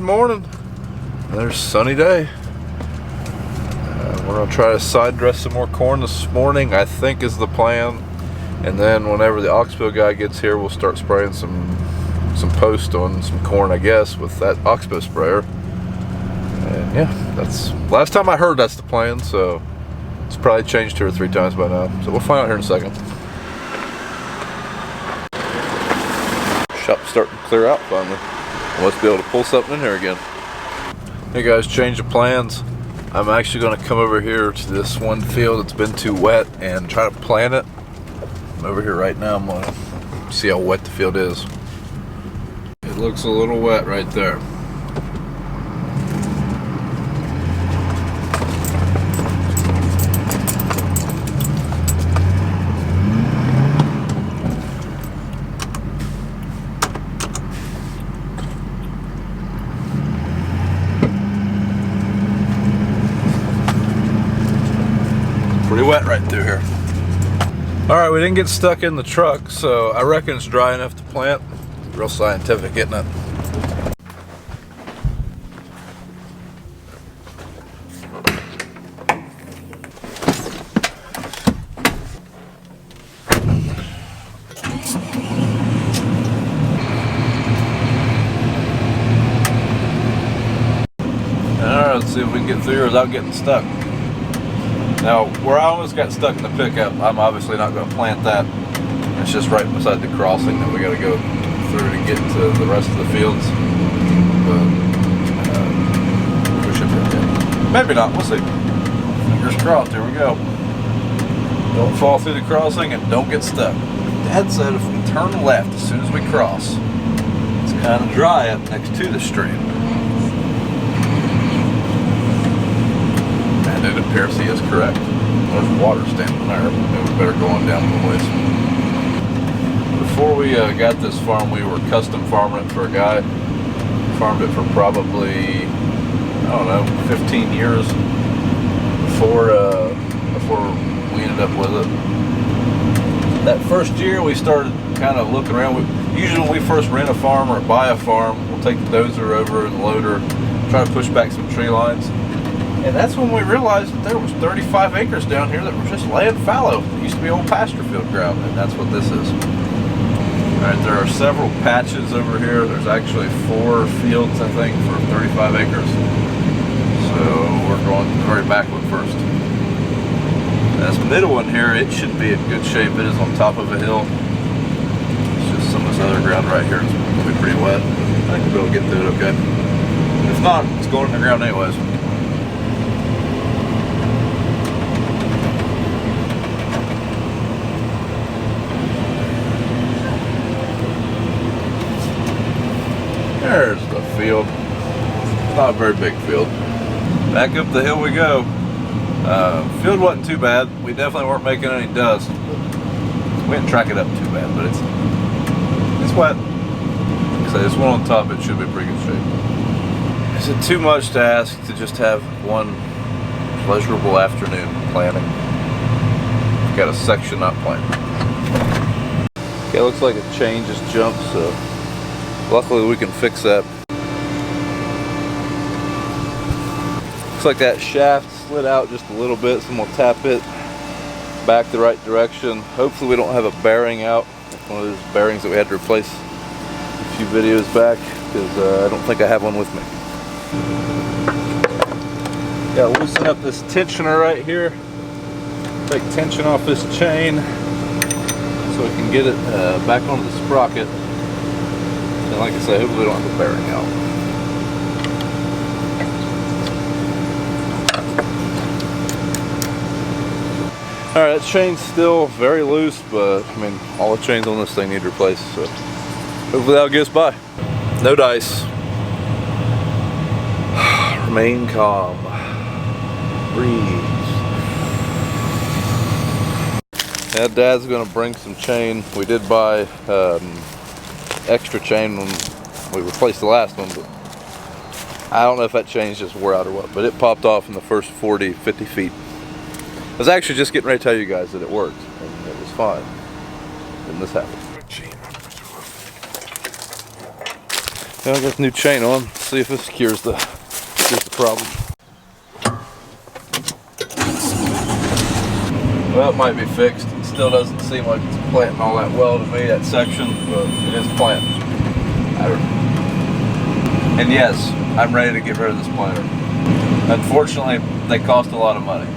morning. Another sunny day. We're gonna try to side dress some more corn this morning, I think is the plan. And then whenever the Oxbow guy gets here, we'll start spraying some post on some corn, I guess, with that Oxbow sprayer. And yeah, that's last time I heard that's the plan, so it's probably changed 2 or 3 times by now. So we'll find out here in a second. Shop's starting to clear out finally. Let's be able to pull something in here again. Hey guys, change of plans. I'm actually going to come over here to this one field that's been too wet and try to plant it. I'm over here right now. I'm going to see how wet the field is. It looks a little wet right there. Pretty wet right through here. Alright, we didn't get stuck in the truck, so I reckon it's dry enough to plant. Real scientific, isn't it? Alright, let's see if we can get through here without getting stuck. Now, where I almost got stuck in the pickup, I'm obviously not going to plant that. It's just right beside the crossing that we got to go through to get to the rest of the fields. But we should be okay. Maybe not. We'll see. Fingers crossed. Here we go. Don't fall through the crossing and don't get stuck. Dad said if we turn left as soon as we cross, it's kind of dry up next to the stream. And it appears he is correct. There's water standing there. Maybe we better go on down a little ways. Before we got this farm, we were custom farming it for a guy. Farmed it for probably, I don't know, 15 years before we ended up with it. That first year we started kind of looking around. Usually when we first rent a farm or buy a farm, we'll take the dozer over and the loader, try to push back some tree lines. And that's when we realized that there was 35 acres down here that were just laying fallow. It used to be old pasture field ground, and that's what this is. Alright, there are several patches over here. There's actually 4 fields, I think, for 35 acres. So we're going to the very back one first. This middle one here, it should be in good shape. It is on top of a hill. It's just some of this other ground right here is going to be pretty wet. I think we'll be able to get through it okay. If not, it's going in the ground anyways. There's the field. It's not a very big field. Back up the hill we go. Field wasn't too bad. We definitely weren't making any dust. We didn't track it up too bad, but it's wet. Like I say, this one on top, it should be pretty good shape. Is it too much to ask to just have one pleasurable afternoon planting? We've got a section not planted. Okay, looks like a chain just jumped, so luckily we can fix that. Looks like that shaft slid out just a little bit, so I'm gonna tap it back the right direction. Hopefully we don't have a bearing out. One of those bearings that we had to replace a few videos back, because I don't think I have one with me. Gotta loosen up this tensioner right here. Take tension off this chain so we can get it back onto the sprocket. And like I say, hopefully we don't have a bearing out. Alright, that chain's still very loose, but I mean, all the chains on this thing need replaced, so hopefully that'll get us by. No dice. Remain calm. Breathe. Yeah, Dad's gonna bring some chain. We did buy extra chain when we replaced the last one, but I don't know if that chain just wore out or what, but it popped off in the first 40, 50 feet. I was actually just getting ready to tell you guys that it worked, and it was fine. Then this happened. Well, I got the new chain on. Let's see if this cures the problem. Well, it might be fixed. It still doesn't seem like it's planting all that well to me, that section, but it is planting. And yes, I'm ready to get rid of this planter. Unfortunately, they cost a lot of money.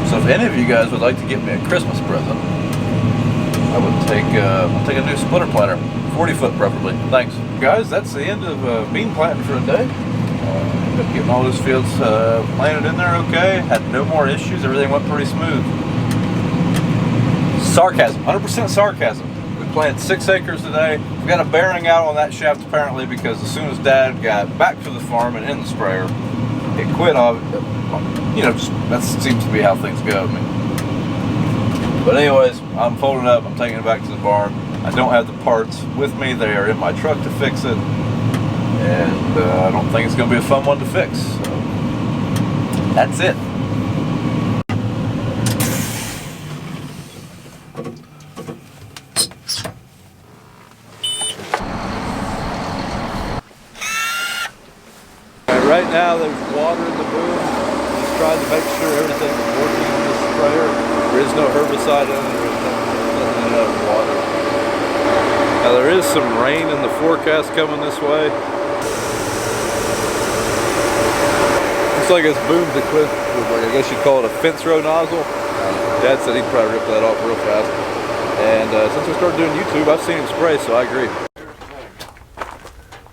So if any of you guys would like to give me a Christmas present, I would take a new splitter planter, 40-foot preferably. Thanks. Guys, that's the end of bean planting for a day. Ended up getting all those fields planted in there okay. Had no more issues. Everything went pretty smooth. Sarcasm, 100% sarcasm. We planted 6 acres today. We got a bearing out on that shaft apparently because as soon as Dad got back to the farm and in the sprayer, it quit off. You know, just, that seems to be how things go. I mean. But anyways, I'm folding it up. I'm taking it back to the barn. I don't have the parts with me. They are in my truck to fix it. And I don't think it's going to be a fun one to fix. So that's it. Right now there's water in the boom. Just trying to make sure everything is working on this sprayer. There is no herbicide in it. There's nothing in it of water. Now there is some rain in the forecast coming this way. Looks like this boom's equipped with, like, I guess you'd call it a fence row nozzle. Dad said he'd probably rip that off real fast. And since we started doing YouTube, I've seen him spray, so I agree.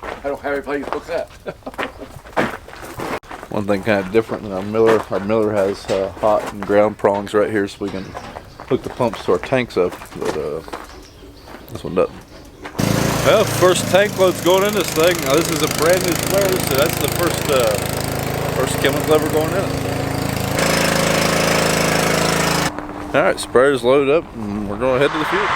I don't have any place to hook that. One thing kind of different than our Miller has hot and ground prongs right here so we can hook the pumps to our tanks up, but this one doesn't. Well, first tank load's going in this thing. Now this is a brand new sprayer, so that's the first chemical ever going in it. Alright, sprayer's loaded up and we're going to head to the field.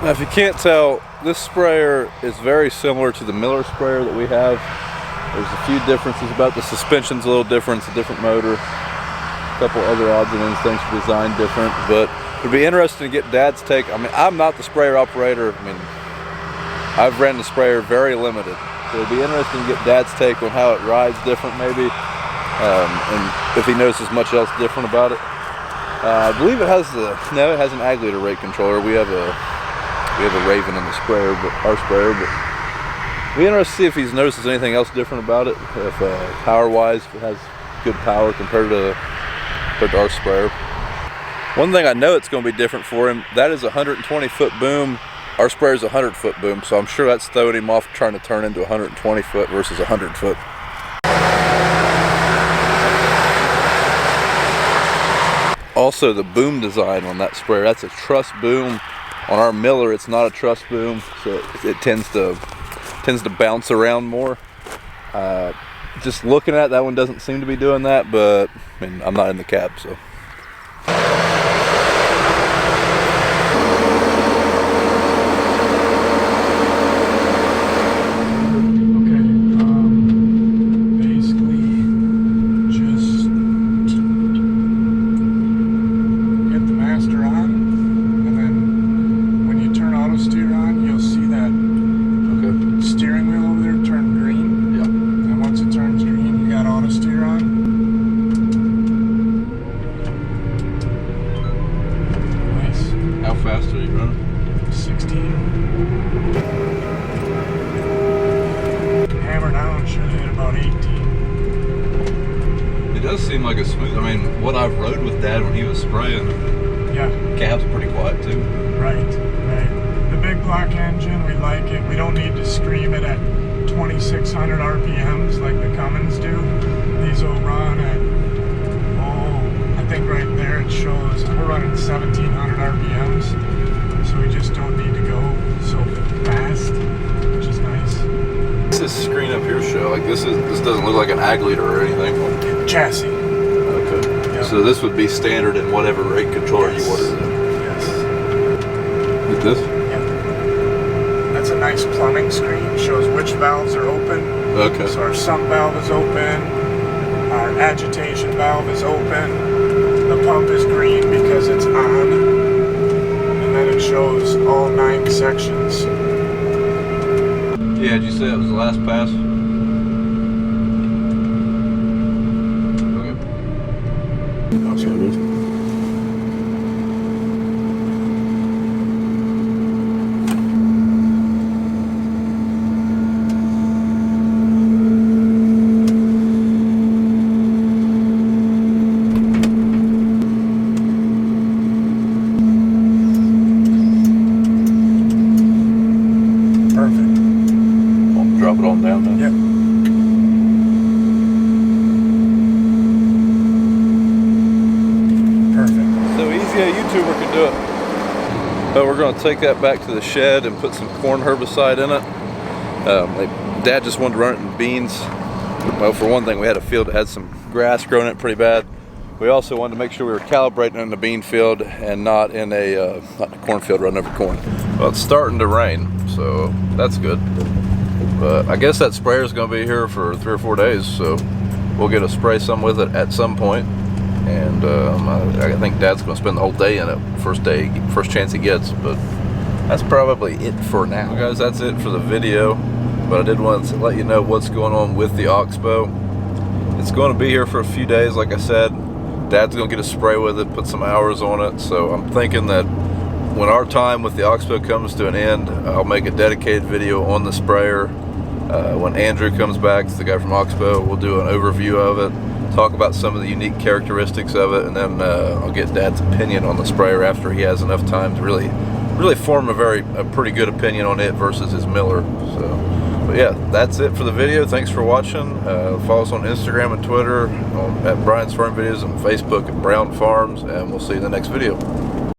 Now, if you can't tell, this sprayer is very similar to the Miller sprayer that we have. There's a few differences about the suspension's a little different, it's a different motor. A couple other odds and ends, things are designed different, but it'd be interesting to get Dad's take. I mean, I'm not the sprayer operator. I mean, I've ran the sprayer very limited. So it'd be interesting to get Dad's take on how it rides different maybe, and if he notices much else different about it. I believe it has it has an ag leader rate controller. We have a Raven in the sprayer, but our sprayer. But we'll be interested to see if he notices anything else different about it. If power-wise, if it has good power compared to our sprayer. One thing I know it's going to be different for him. That is a 120-foot boom. Our sprayer is a 100-foot boom, so I'm sure that's throwing him off trying to turn into 120-foot versus 100-foot. Also, the boom design on that sprayer, that's a truss boom. On our Miller, it's not a truss boom, so it tends to bounce around more. Just looking at it, that one doesn't seem to be doing that, but I mean, I'm not in the cab, so. How fast are you running? 16. Hammer down should hit about 18. It does seem like a smooth. I mean, what I've rode with Dad when he was spraying, yeah, cab's pretty quiet too. Right. The big block engine, we like it. We don't need to scream it at 2,600 RPMs like the Cummins do. These will run at, I think right there it shows we're running 1,700 RPMs, so we just don't need to go so fast, which is nice. What's this screen up here show? Like this doesn't look like an ag leader or anything. Chassis. Okay. Yep. So this would be standard in whatever rate controller you ordered. Yes. Like this? Yeah. That's a nice plumbing screen. Shows which valves are open, Okay. So our sump valve is open, our agitation valve is open, the pump is green because it's on, and then it shows all 9 sections. Yeah, did you say it was the last pass? Okay. That's what it is. Drop it on down then? Yep. Perfect. So easy a YouTuber can do it. But we're going to take that back to the shed and put some corn herbicide in it. Dad just wanted to run it in beans. Well, for one thing, we had a field that had some grass growing in it pretty bad. We also wanted to make sure we were calibrating in the bean field and not in a cornfield running over corn. Well, it's starting to rain, so that's good. But I guess that sprayer is going to be here for 3 or 4 days, so we'll get to spray some with it at some point. And I think Dad's going to spend the whole day in it, first chance he gets. But that's probably it for now. Well, guys, that's it for the video. But I did want to let you know what's going on with the Oxbow. It's going to be here for a few days, like I said. Dad's going to get a spray with it, put some hours on it. So I'm thinking that when our time with the Oxbow comes to an end, I'll make a dedicated video on the sprayer. When Andrew comes back, the guy from Oxbow, we'll do an overview of it, talk about some of the unique characteristics of it, and then I'll get Dad's opinion on the sprayer after he has enough time to really form a pretty good opinion on it versus his Miller. So, but yeah, that's it for the video. Thanks for watching. Follow us on Instagram and Twitter at Brian's Farm Videos, and Facebook at Brown Farms, and we'll see you in the next video.